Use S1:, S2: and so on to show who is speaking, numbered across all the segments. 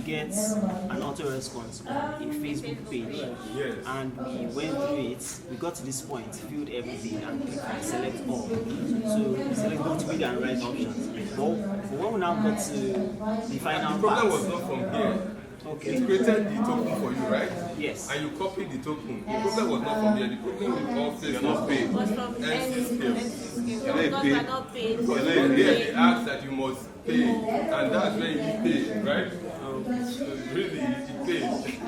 S1: get an auto response on a Facebook page, and we went through it. We got to this point, filled everything, and clicked select all. So select both read and write options. But when we now got to the final
S2: the problem
S1: part,
S2: was not from here.
S1: okay.
S2: It created the token for you, right?
S1: Yes.
S2: And you copied the token. The problem was not from here. The problem with all states was paid.
S3: Was from
S2: NC
S3: NC
S2: scale.
S3: because we are not paid.
S2: Because here they ask that you must pay, and that's where you pay, right? So really, you pay.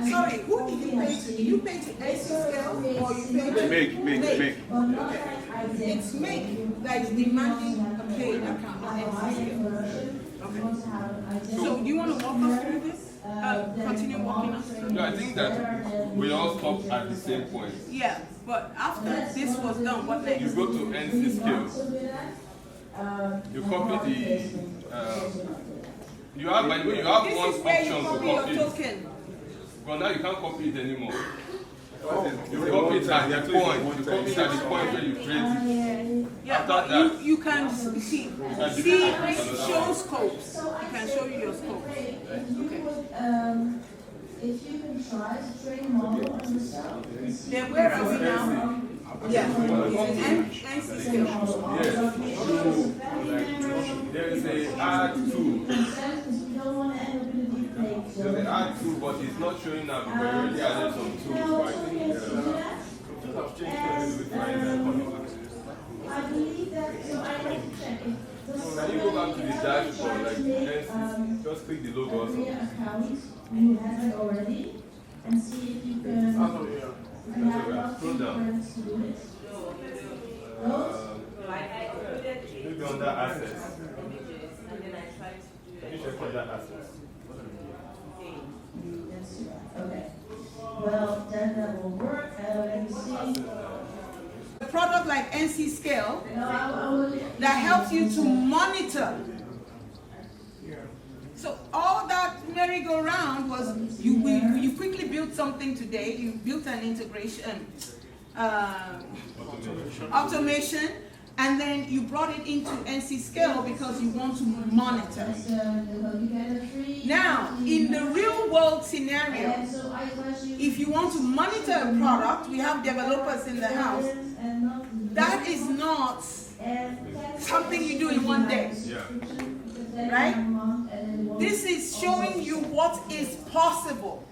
S4: Sorry, who did you pay to? Did you pay to NC Scale or you paid to
S2: Make.
S4: It's Make that is demanding a paid account, not NC Scale. Okay. So you want to walk us through this? Continue walking us through?
S2: No, I think that we all stopped at the same point.
S4: Yeah, but after this was done, what next?
S2: You go to NC scale. You copy the. You have, by the way, you have
S4: This
S2: one
S4: is where you
S2: option to
S4: copy your
S2: copy it.
S4: token.
S2: But now you can't copy it anymore. You copy it at the point. You copy it at the point where you create it.
S4: Yeah,
S2: After
S4: but
S2: that,
S4: you can see show scopes. You can show you your scopes. Okay.
S5: If you can try to train model on yourself.
S4: Then where are we now? Yeah. NC Scale.
S2: Yes. There is a add to. There's an add to, but it's not showing up because you already added some tools.
S5: I believe that, so I have to check it.
S2: Can you go back to the dashboard, like NC, just click the logo also.
S5: Account, you have it already, and see if you can. And have lots of different to do it.
S2: Maybe under assets. Can you check under assets?
S5: Okay. Well, then that will work. Let me see.
S4: A product like NC Scale
S5: No, I will.
S4: that helps you to monitor. So all that merry-go-round was you quickly built something today. You built an integration, automation, and then you brought it into NC Scale because you want to monitor. Now, in the real-world scenario, if you want to monitor a product, we have developers in the house. That is not something you do in one day. Right? This is showing you what is possible.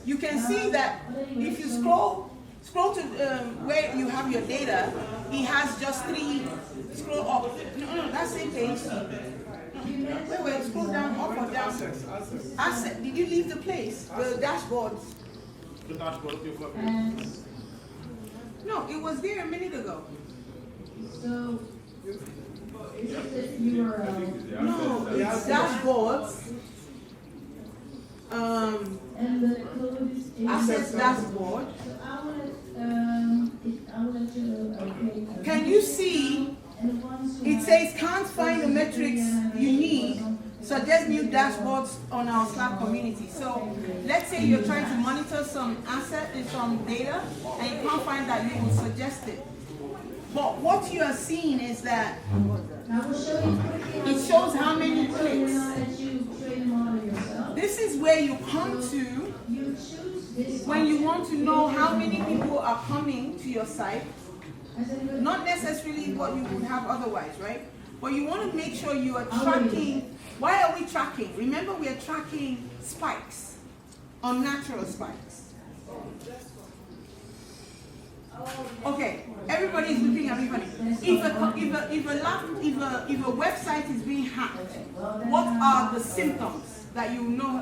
S4: You can see that if you scroll to where you have your data, it has just 3. Scroll up. No, that same page. Wait, scroll down, up or down. Asset. Did you leave the place? The dashboard.
S6: The dashboard, okay, for
S4: No, it was there a minute ago.
S5: So, is it the URL?
S4: No, it's dashboards.
S5: And the code is
S4: Assets dashboard.
S5: So I want to okay.
S4: Can you see?
S5: And the ones who
S4: It
S5: have-
S4: says can't find the metrics you need. Suggest new dashboards on our Slack community. So let's say you're trying to monitor some asset and some data, and you can't find that, you will suggest it. But what you are seeing is that
S5: I will show you quickly.
S4: it shows how many clicks.
S5: That you train model yourself.
S4: This is where you come to
S5: You choose this.
S4: when you want to know how many people are coming to your site. Not necessarily what you would have otherwise, right? But you want to make sure you are tracking. Why are we tracking? Remember, we are tracking spikes, unnatural spikes. Okay, everybody is looking at me funny. If a website is being hacked, what are the symptoms that you know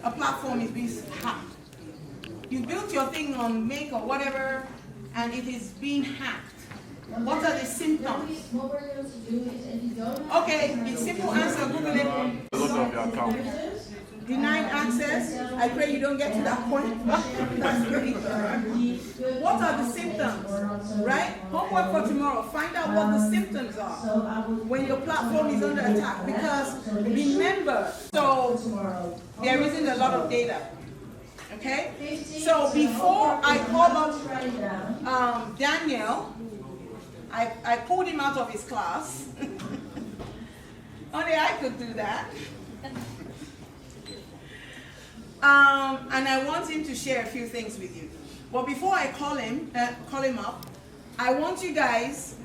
S4: a platform is being hacked? You built your thing on Make or whatever, and it is being hacked. What are the symptoms?
S5: What we're going to do is if you don't.
S4: Okay, it's simple answer. Google it.
S6: the logo of your account.
S4: Denied access. I pray you don't get to that point. That's great. What are the symptoms? Right? Homework for tomorrow. Find out what the symptoms are when your platform is under attack. Because remember, so there isn't a lot of data. Okay? So before I call up Daniel, I pulled him out of his class. Only I could do that. and I want him to share a few things with you. But before I call him up, I want you guys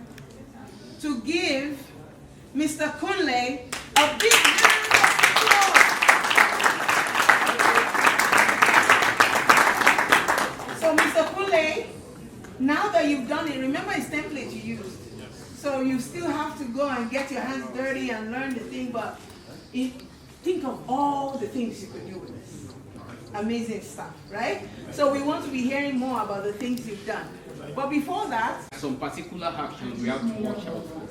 S4: to give Mr. Kunle a big round of applause. So Mr. Kunle, now that you've done it, remember his template you used. So you still have to go and get your hands dirty and learn the thing, but think of all the things you could do with this. Amazing stuff, right? So we want to be hearing more about the things you've done. But before that,
S3: some particular actions we have to watch out for.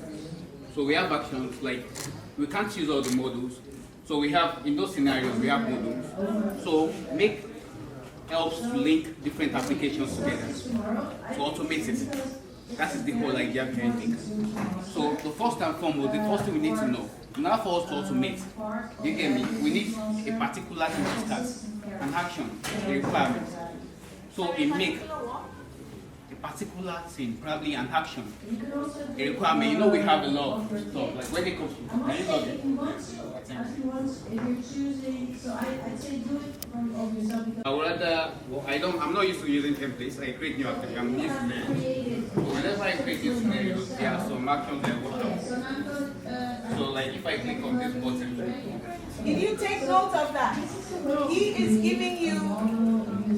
S3: So we have actions like, we can't use all the models. So we have, in those scenarios, we have models. So make helps to link different applications together to automate it. That is the whole idea behind it. So the first and foremost, the first thing we need to know, in order for us to automate, you get me, we need a particular thing to start, an action, a requirement. So a make, a particular thing, probably an action, a requirement. You know we have a lot of stuff, like when it comes to, can you log in?
S5: If you're choosing, so I'd say do it from of yourself because
S3: I would rather, I'm not used to using templates. I create new applications. I'm used to them. So whenever I create new scenarios, there are some actions I watch out for. So like if I click on this button,
S4: did you take note of that? He is giving you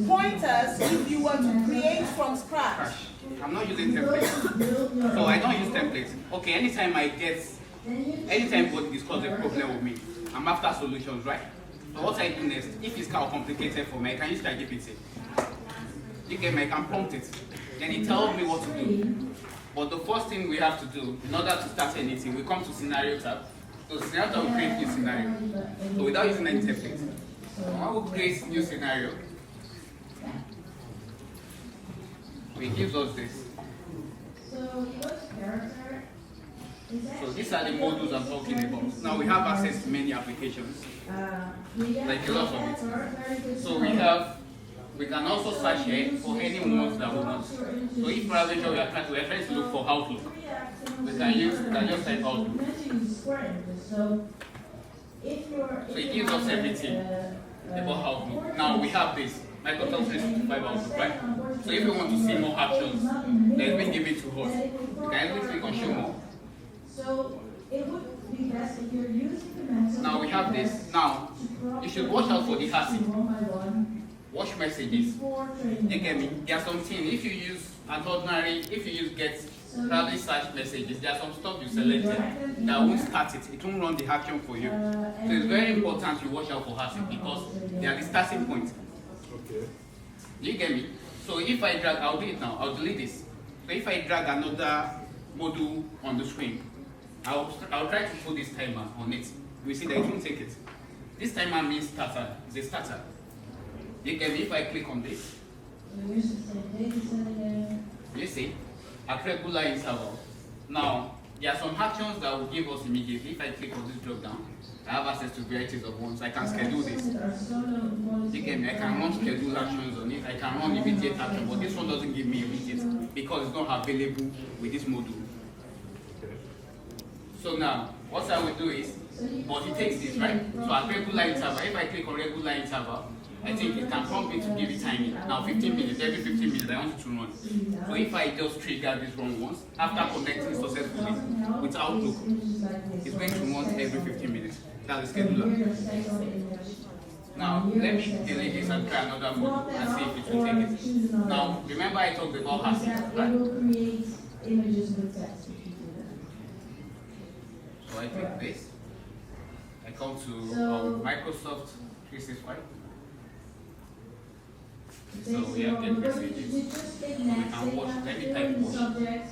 S4: pointers if you were to create from scratch.
S3: I'm not using templates. So I don't use templates. Okay, anytime anybody discusses a problem with me, I'm after solutions, right? So what I do next, if it's kind of complicated for me, I can use ChatGPT. You get me, I can prompt it. Then it tells me what to do. But the first thing we have to do, in order to start anything, we come to scenario tab. So scenario tab will create new scenario. So without using any templates, I will create new scenario. So it gives us this.
S5: so you go to character.
S3: So these are the modules I'm talking about. Now we have access to many applications, like a lot of it. So we can also search here for any ones that we want. So if for example we are trying to look for Outlook, we can just type Outlook. So it gives us everything about Outlook. Now we have this Microsoft 365 Outlook, right? So if we want to see more actions that has been given to us, we can click on Show More.
S5: So it would be best if you're using the mental.
S3: Now we have this. Now you should watch out for the ASIC. Watch messages. You get me? There are some things, if you use an ordinary, if you use get probably search messages, there are some stuff you selected that won't start it. It won't run the action for you. So it's very important you watch out for ASIC because they are the starting point.
S2: Okay.
S3: You get me? So if I drag, I'll do it now. I'll delete this. So if I drag another module on the screen, I'll try to put this timer on it. We see that it won't take it. This timer means starter. It's a starter. You get me? If I click on this, you see, at regular interval. Now, there are some actions that will give us immediately. If I click on this drop down, I have access to varieties of ones. I can schedule this. You get me? I can run schedule actions on it. I can run immediate action, but this one doesn't give me immediate because it's not available with this module. So now, what I will do is, but it takes this, right? So at regular interval, if I click on regular interval, I think it can prompt me to give it timing. Now 15 minutes, every 15 minutes I want it to run. So if I just trigger this run once, after connecting successfully with Outlook, it's going to run every 15 minutes. That's the scheduler. Now let me delete this and try another mode and see if it will take it. Now remember I talked about ASIC, right? So I take this, I come to Microsoft 365. So we have the messages. We can watch, let me type watch.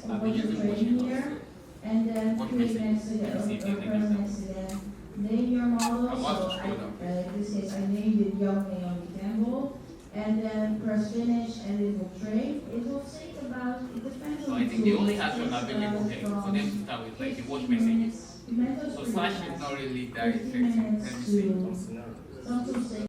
S3: I'll be using watching.
S5: And then
S3: Watch
S5: create
S3: message.
S5: next to
S3: Let me see if
S5: the
S3: they can
S5: next to them. Name your model.
S3: I'm about to
S5: So
S3: scroll down.
S5: in this case, I named it Young Naomi Campbell. And then press finish and it will train. It will take about, it depends
S3: So
S5: on
S3: I think the only action available here for them to start with like the watch messages. So slash is not really that effective. Let me see.
S5: Some tools take